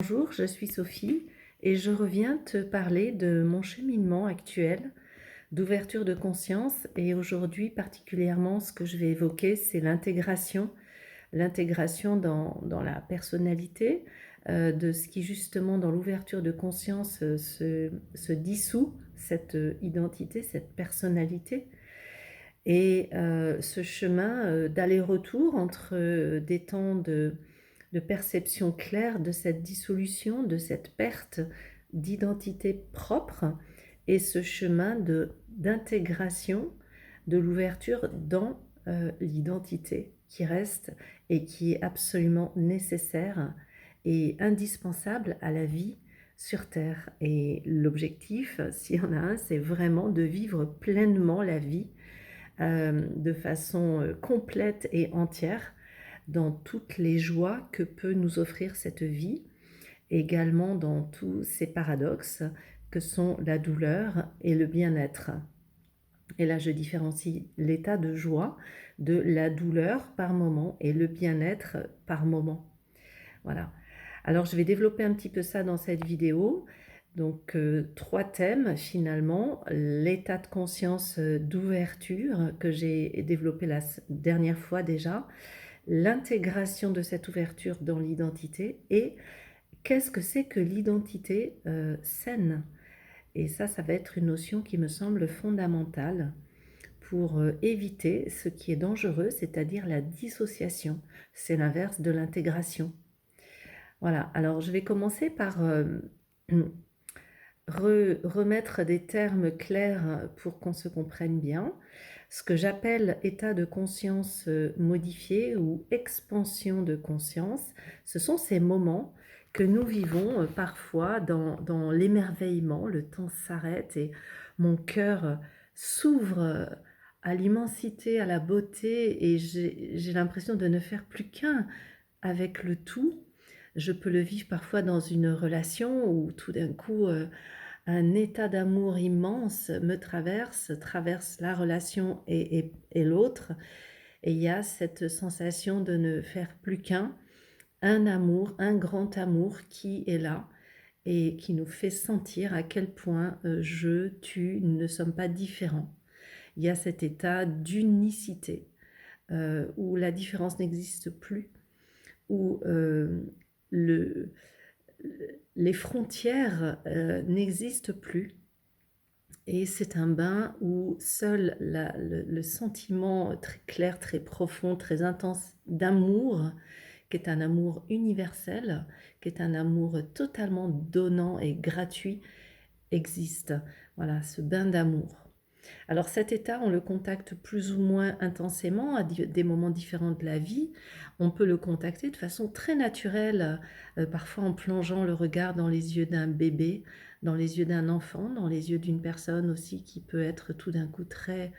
Bonjour, je suis Sophie et je reviens te parler de mon cheminement actuel d'ouverture de conscience. Et aujourd'hui, particulièrement, ce que je vais évoquer, c'est l'intégration dans la personnalité, de ce qui justement dans l'ouverture de conscience se dissout, cette identité, cette personnalité. Et ce chemin d'aller-retour entre des temps de perception claire de cette dissolution, de cette perte d'identité propre, et ce chemin d'intégration de l'ouverture dans l'identité qui reste et qui est absolument nécessaire et indispensable à la vie sur Terre. Et l'objectif, s'il y en a un, c'est vraiment de vivre pleinement la vie de façon complète et entière dans toutes les joies que peut nous offrir cette vie, également dans tous ces paradoxes que sont la douleur et le bien-être. Et là, je différencie l'état de joie de la douleur par moment et le bien-être par moment. Voilà. Alors, je vais développer un petit peu ça dans cette vidéo. Donc, 3 thèmes finalement. L'état de conscience d'ouverture que j'ai développé la dernière fois déjà, l'intégration de cette ouverture dans l'identité et qu'est-ce que c'est que l'identité saine. Et ça va être une notion qui me semble fondamentale pour éviter ce qui est dangereux, c'est-à-dire la dissociation. C'est l'inverse de l'intégration. Voilà, alors je vais commencer par remettre des termes clairs pour qu'on se comprenne bien. Ce que j'appelle état de conscience modifié ou expansion de conscience, ce sont ces moments que nous vivons parfois dans l'émerveillement. Le temps s'arrête et mon cœur s'ouvre à l'immensité, à la beauté, et j'ai l'impression de ne faire plus qu'un avec le tout. Je peux le vivre parfois dans une relation où tout d'un coup un état d'amour immense me traverse la relation et l'autre, et il y a cette sensation de ne faire plus qu'un, un amour, un grand amour qui est là et qui nous fait sentir à quel point je, tu ne sommes pas différents. Il y a cet état d'unicité où la différence n'existe plus, où le, les frontières n'existent plus. Et c'est un bain où seul le sentiment très clair, très profond, très intense d'amour, qui est un amour universel, qui est un amour totalement donnant et gratuit, existe. Voilà, ce bain d'amour. Alors cet état, on le contacte plus ou moins intensément à des moments différents de la vie. On peut le contacter de façon très naturelle, parfois en plongeant le regard dans les yeux d'un bébé, dans les yeux d'un enfant, dans les yeux d'une personne aussi qui peut être tout d'un coup très,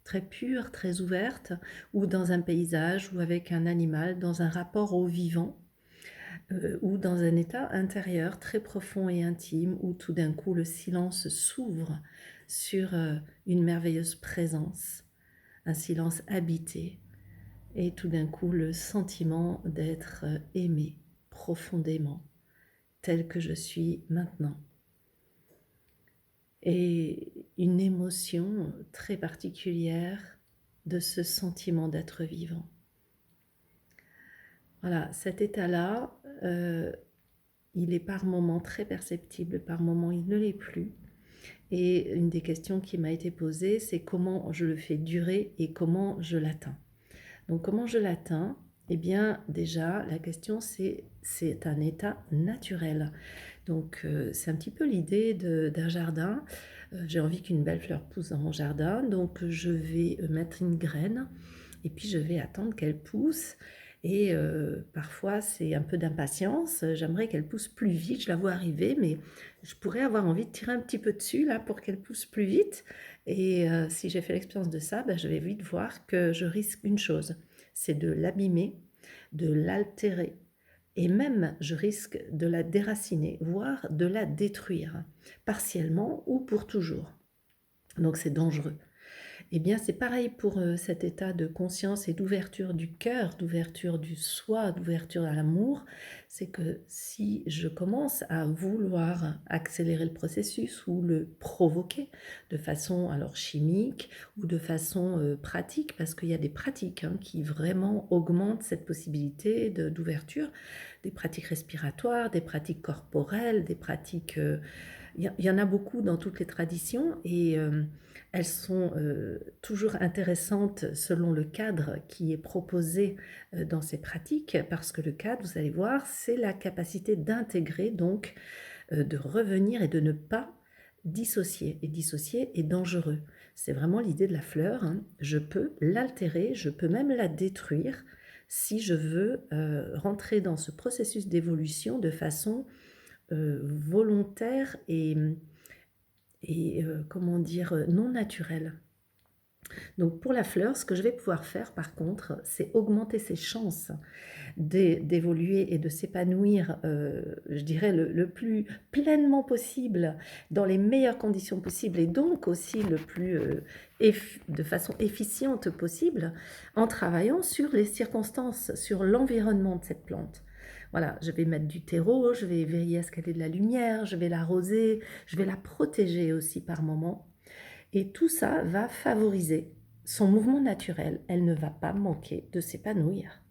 très pure, très ouverte, ou dans un paysage, ou avec un animal, dans un rapport au vivant, ou dans un état intérieur très profond et intime, où tout d'un coup le silence s'ouvre sur une merveilleuse présence, un silence habité, et tout d'un coup le sentiment d'être aimé profondément, tel que je suis maintenant. Et une émotion très particulière de ce sentiment d'être vivant. Voilà, cet état-là, il est par moments très perceptible, par moments il ne l'est plus. Et une des questions qui m'a été posée, c'est comment je le fais durer et comment je l'atteins. Donc comment je l'atteins? Eh bien déjà, la question c'est un état naturel. Donc c'est un petit peu l'idée d'un jardin. J'ai envie qu'une belle fleur pousse dans mon jardin, donc je vais mettre une graine et puis je vais attendre qu'elle pousse. Et parfois c'est un peu d'impatience, j'aimerais qu'elle pousse plus vite, je la vois arriver, mais je pourrais avoir envie de tirer un petit peu dessus là pour qu'elle pousse plus vite. Et si j'ai fait l'expérience de ça, je vais vite voir que je risque une chose, c'est de l'abîmer, de l'altérer, et même je risque de la déraciner, voire de la détruire, partiellement ou pour toujours. Donc c'est dangereux. Eh bien, c'est pareil pour, cet état de conscience et d'ouverture du cœur, d'ouverture du soi, d'ouverture à l'amour. C'est que si je commence à vouloir accélérer le processus ou le provoquer de façon alors chimique ou de façon, pratique, parce qu'il y a des pratiques, hein, qui vraiment augmentent cette possibilité d'ouverture, des pratiques respiratoires, des pratiques corporelles, des pratiques, il y en a beaucoup dans toutes les traditions et elles sont toujours intéressantes selon le cadre qui est proposé dans ces pratiques, parce que le cadre, vous allez voir, c'est la capacité d'intégrer, donc de revenir et de ne pas dissocier. Et dissocier est dangereux. C'est vraiment l'idée de la fleur, hein. Je peux l'altérer, je peux même la détruire si je veux rentrer dans ce processus d'évolution de façon volontaire et comment dire, non naturelle. Donc pour la fleur, ce que je vais pouvoir faire par contre, c'est augmenter ses chances d'évoluer et de s'épanouir, je dirais le plus pleinement possible, dans les meilleures conditions possibles et donc aussi le plus, de façon efficiente possible, en travaillant sur les circonstances, sur l'environnement de cette plante. Voilà, je vais mettre du terreau, je vais veiller à ce qu'elle ait de la lumière, je vais l'arroser, je vais la protéger aussi par moments. Et tout ça va favoriser son mouvement naturel. Elle ne va pas manquer de s'épanouir.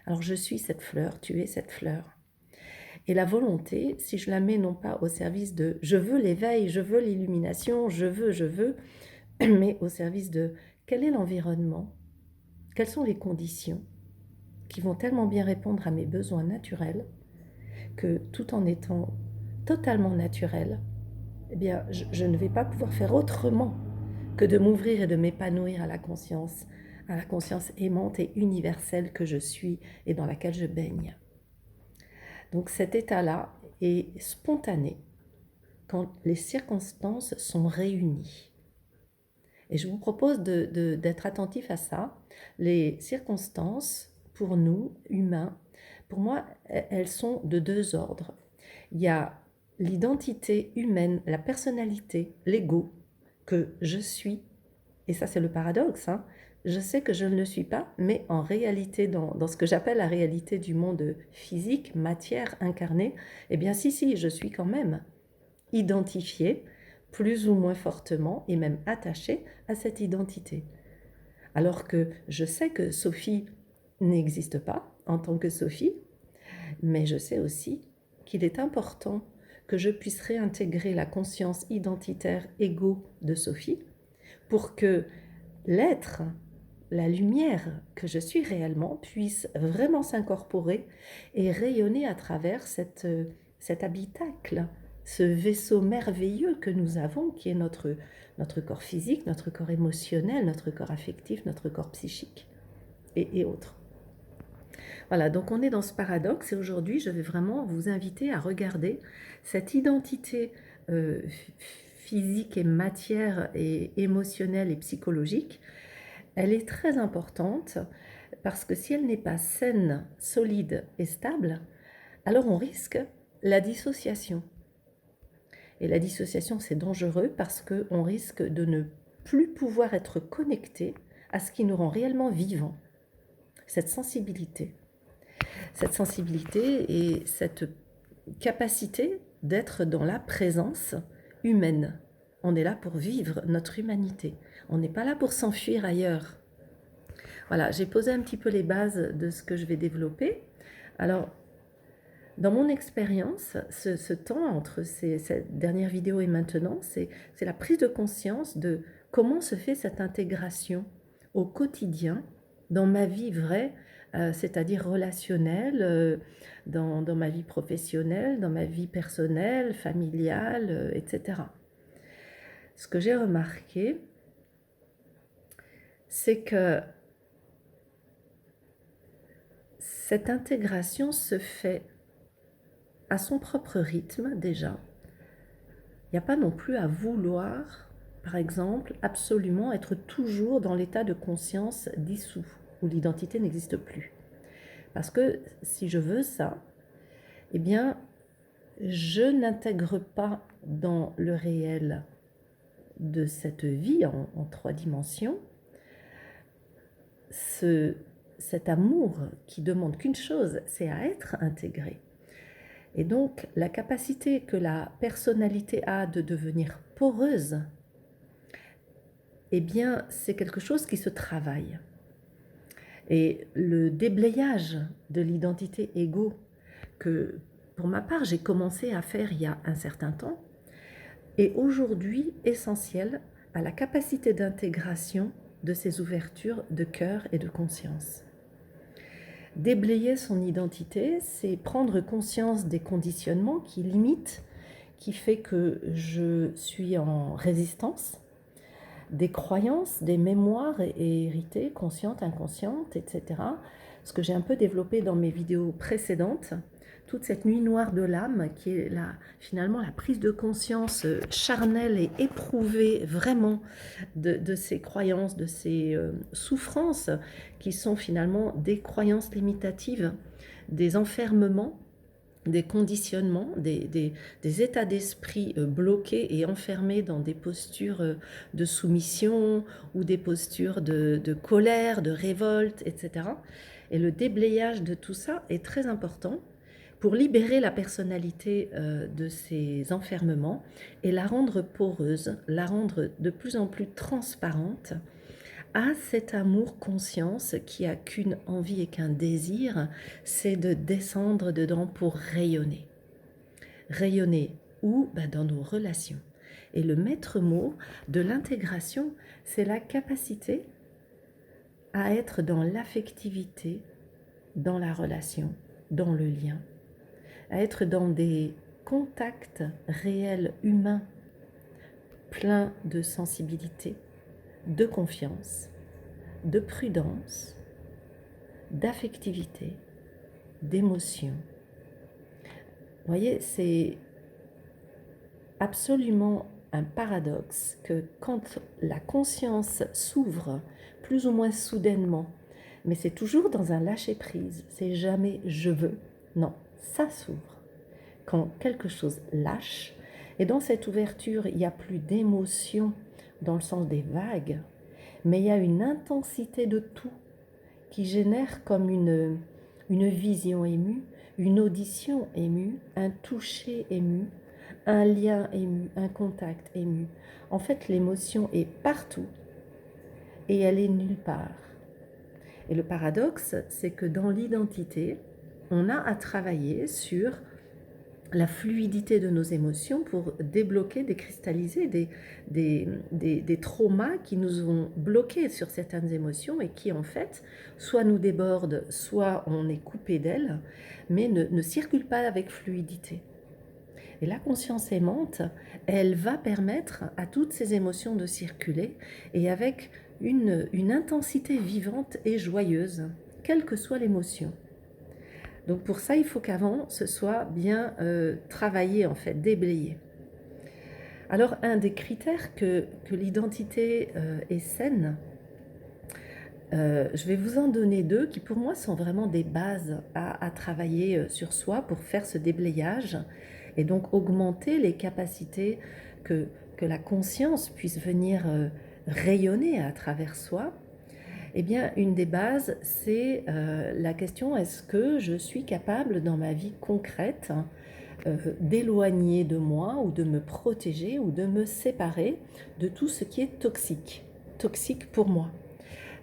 Alors je suis cette fleur, tu es cette fleur. Et la volonté, si je la mets non pas au service de je veux l'éveil, je veux l'illumination, je veux, mais au service de quel est l'environnement, quelles sont les conditions qui vont tellement bien répondre à mes besoins naturels que tout en étant totalement naturel, eh bien, je ne vais pas pouvoir faire autrement que de m'ouvrir et de m'épanouir à la conscience aimante et universelle que je suis et dans laquelle je baigne. Donc cet état-là est spontané quand les circonstances sont réunies. Et je vous propose d'être attentif à ça. Les circonstances, pour nous, humains, pour moi, elles sont de deux ordres. Il y a l'identité humaine, la personnalité, l'ego, que je suis. Et ça, c'est le paradoxe, hein. Je sais que je ne le suis pas, mais en réalité, dans ce que j'appelle la réalité du monde physique, matière incarnée, eh bien si, je suis quand même identifiée, plus ou moins fortement, et même attachée à cette identité. Alors que je sais que Sophie n'existe pas en tant que Sophie, mais je sais aussi qu'il est important que je puisse réintégrer la conscience identitaire égo de Sophie pour que l'être, la lumière que je suis réellement puisse vraiment s'incorporer et rayonner à travers cet habitacle, ce vaisseau merveilleux que nous avons, qui est notre corps physique, notre corps émotionnel, notre corps affectif, notre corps psychique et autres. Voilà, donc on est dans ce paradoxe et aujourd'hui je vais vraiment vous inviter à regarder cette identité physique et matière et émotionnelle et psychologique. Elle est très importante parce que si elle n'est pas saine, solide et stable, alors on risque la dissociation. Et la dissociation, c'est dangereux parce qu'on risque de ne plus pouvoir être connecté à ce qui nous rend réellement vivants. Cette sensibilité et cette capacité d'être dans la présence humaine. On est là pour vivre notre humanité. On n'est pas là pour s'enfuir ailleurs. Voilà, j'ai posé un petit peu les bases de ce que je vais développer. Alors, dans mon expérience, ce temps entre cette dernière vidéo et maintenant, c'est la prise de conscience de comment se fait cette intégration au quotidien dans ma vie vraie, c'est-à-dire relationnelle, dans ma vie professionnelle, dans ma vie personnelle, familiale, etc. Ce que j'ai remarqué, c'est que cette intégration se fait à son propre rythme déjà. Il n'y a pas non plus à vouloir, par exemple, absolument être toujours dans l'état de conscience dissous, où l'identité n'existe plus. Parce que si je veux ça, eh bien, je n'intègre pas dans le réel de cette vie en 3 dimensions, cet amour qui demande qu'une chose, c'est à être intégré. Et donc, la capacité que la personnalité a de devenir poreuse, eh bien, c'est quelque chose qui se travaille. Et le déblayage de l'identité égo que, pour ma part, j'ai commencé à faire il y a un certain temps, est aujourd'hui essentiel à la capacité d'intégration de ces ouvertures de cœur et de conscience. Déblayer son identité, c'est prendre conscience des conditionnements qui limitent, qui fait que je suis en résistance, des croyances, des mémoires héritées, conscientes, inconscientes, etc. Ce que j'ai un peu développé dans mes vidéos précédentes, toute cette nuit noire de l'âme qui est finalement la prise de conscience charnelle et éprouvée vraiment de ces croyances, de ces souffrances qui sont finalement des croyances limitatives, des enfermements, des conditionnements, des états d'esprit bloqués et enfermés dans des postures de soumission ou des postures de colère, de révolte, etc. Et le déblayage de tout ça est très important pour libérer la personnalité de ces enfermements et la rendre poreuse, la rendre de plus en plus transparente à cet amour-conscience qui a qu'une envie et qu'un désir, c'est de descendre dedans pour rayonner. Rayonner où? Dans nos relations. Et le maître mot de l'intégration, c'est la capacité à être dans l'affectivité, dans la relation, dans le lien, à être dans des contacts réels humains pleins de sensibilité, de confiance, de prudence, d'affectivité, d'émotion. Vous voyez, c'est absolument un paradoxe que quand la conscience s'ouvre plus ou moins soudainement, mais c'est toujours dans un lâcher-prise, c'est jamais je veux, non, ça s'ouvre. Quand quelque chose lâche, et dans cette ouverture, il n'y a plus d'émotion dans le sens des vagues, mais il y a une intensité de tout qui génère comme une vision émue, une audition émue, un toucher ému, un lien ému, un contact ému. En fait, l'émotion est partout et elle est nulle part. Et le paradoxe, c'est que dans l'identité, on a à travailler sur la fluidité de nos émotions pour débloquer, décristalliser des traumas qui nous ont bloqués sur certaines émotions et qui en fait soit nous débordent, soit on est coupé d'elles, mais ne circulent pas avec fluidité. Et la conscience aimante, elle va permettre à toutes ces émotions de circuler et avec une intensité vivante et joyeuse, quelle que soit l'émotion. Donc pour ça, il faut qu'avant, ce soit bien travaillé, en fait, déblayé. Alors, un des critères que l'identité est saine, je vais vous en donner 2 qui pour moi sont vraiment des bases à travailler sur soi pour faire ce déblayage et donc augmenter les capacités que la conscience puisse venir rayonner à travers soi. Eh bien, une des bases, c'est la question, est-ce que je suis capable dans ma vie concrète d'éloigner de moi ou de me protéger ou de me séparer de tout ce qui est toxique pour moi.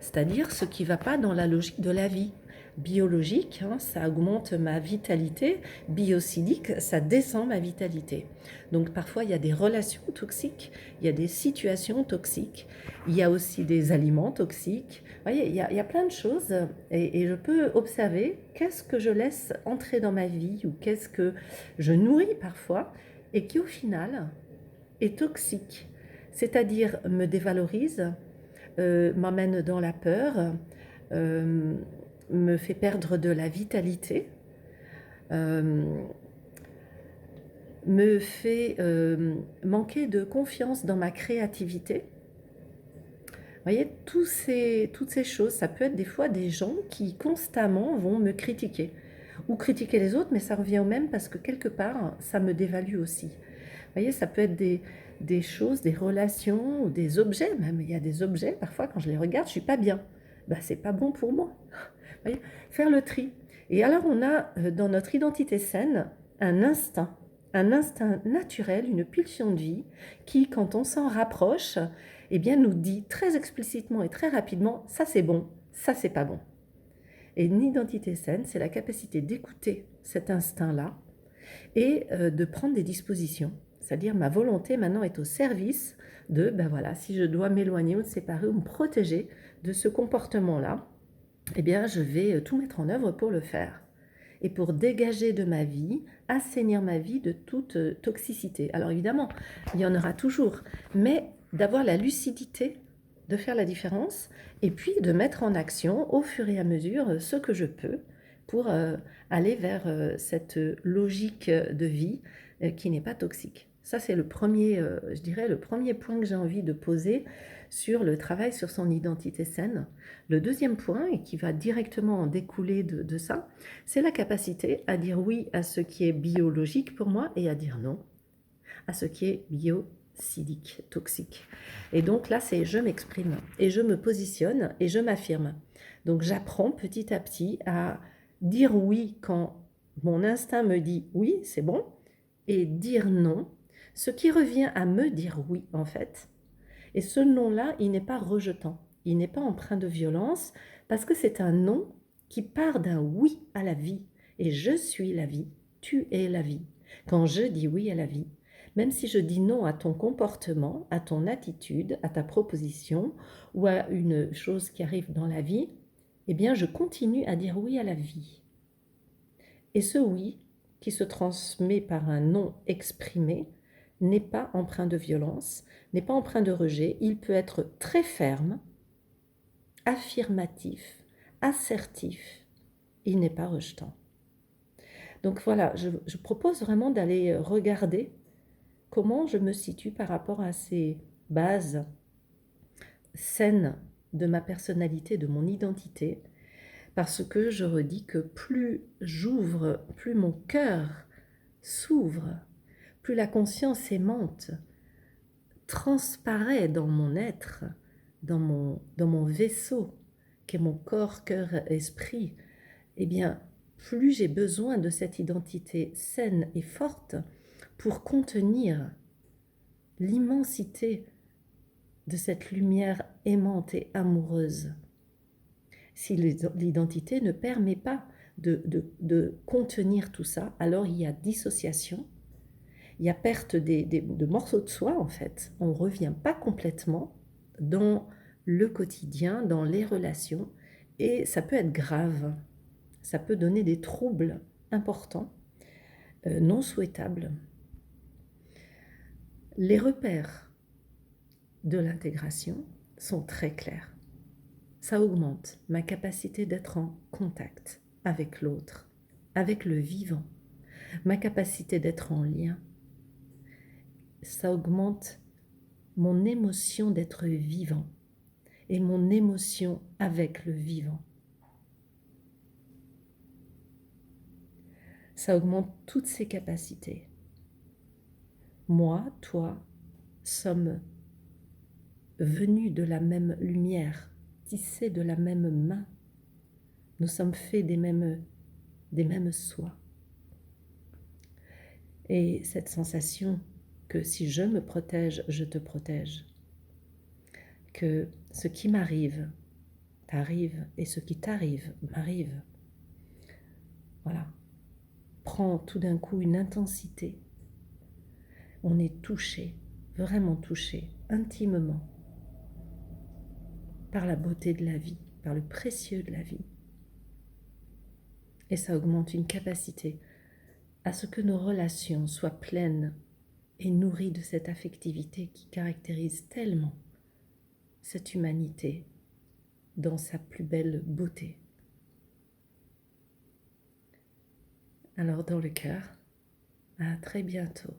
C'est-à-dire ce qui ne va pas dans la logique de la vie. Biologique, ça augmente ma vitalité, biocidique, ça descend ma vitalité. Donc parfois il y a des relations toxiques, il y a des situations toxiques, il y a aussi des aliments toxiques. Vous voyez, il y a plein de choses et je peux observer qu'est-ce que je laisse entrer dans ma vie ou qu'est-ce que je nourris parfois et qui au final est toxique, c'est-à-dire me dévalorise, m'emmène dans la peur, me fait perdre de la vitalité, me fait manquer de confiance dans ma créativité. Vous voyez, toutes ces choses, ça peut être des fois des gens qui constamment vont me critiquer ou critiquer les autres, mais ça revient au même parce que quelque part, ça me dévalue aussi. voyez, ça peut être des choses, des relations ou des objets même. Il y a des objets, parfois, quand je les regarde, je suis pas bien. Ben, c'est pas bon pour moi. Vous voyez? Faire le tri. Et alors, on a dans notre identité saine un instinct naturel, une pulsion de vie qui, quand on s'en rapproche, eh bien, nous dit très explicitement et très rapidement, ça c'est bon, ça c'est pas bon. Et une identité saine, c'est la capacité d'écouter cet instinct-là et de prendre des dispositions. C'est-à-dire ma volonté maintenant est au service de, ben voilà, si je dois m'éloigner ou me séparer ou me protéger de ce comportement-là, eh bien je vais tout mettre en œuvre pour le faire. Et pour dégager de ma vie, assainir ma vie de toute toxicité. Alors évidemment, il y en aura toujours, mais d'avoir la lucidité de faire la différence et puis de mettre en action au fur et à mesure ce que je peux pour aller vers cette logique de vie qui n'est pas toxique. Ça, c'est le premier, je dirais, le premier point que j'ai envie de poser sur le travail sur son identité saine. Le deuxième point, et qui va directement en découler de ça, c'est la capacité à dire oui à ce qui est biologique pour moi et à dire non à ce qui est biocidique, toxique. Et donc là, c'est je m'exprime et je me positionne et je m'affirme. Donc j'apprends petit à petit à dire oui quand mon instinct me dit oui, c'est bon, et dire non, ce qui revient à me dire oui en fait. Et ce non-là, il n'est pas rejetant, il n'est pas empreint de violence, parce que c'est un non qui part d'un oui à la vie. Et je suis la vie, tu es la vie. Quand je dis oui à la vie, même si je dis non à ton comportement, à ton attitude, à ta proposition ou à une chose qui arrive dans la vie, eh bien je continue à dire oui à la vie. Et ce oui, qui se transmet par un non exprimé, n'est pas empreint de violence, n'est pas empreint de rejet. Il peut être très ferme, affirmatif, assertif. Il n'est pas rejetant. Donc voilà, je propose vraiment d'aller regarder comment je me situe par rapport à ces bases saines de ma personnalité, de mon identité, parce que je redis que plus j'ouvre, plus mon cœur s'ouvre, plus la conscience aimante transparaît dans mon être, dans mon vaisseau, qui est mon corps, cœur, esprit, eh bien, plus j'ai besoin de cette identité saine et forte pour contenir l'immensité de cette lumière aimante et amoureuse. Si l'identité ne permet pas de contenir tout ça, alors il y a dissociation, il y a perte de morceaux de soi en fait. On ne revient pas complètement dans le quotidien, dans les relations, et ça peut être grave. Ça peut donner des troubles importants, non souhaitables. Les repères de l'intégration sont très clairs. Ça augmente ma capacité d'être en contact avec l'autre, avec le vivant, ma capacité d'être en lien. Ça augmente mon émotion d'être vivant et mon émotion avec le vivant. Ça augmente toutes ces capacités. Moi, toi, sommes venus de la même lumière, tissés de la même main. Nous sommes faits des mêmes soies. Et cette sensation que si je me protège, je te protège. Que ce qui m'arrive t'arrive et ce qui t'arrive m'arrive. Voilà. Prend tout d'un coup une intensité. On est touché, vraiment touché, intimement, par la beauté de la vie, par le précieux de la vie. Et ça augmente une capacité à ce que nos relations soient pleines et nourries de cette affectivité qui caractérise tellement cette humanité dans sa plus belle beauté. Alors dans le cœur, à très bientôt.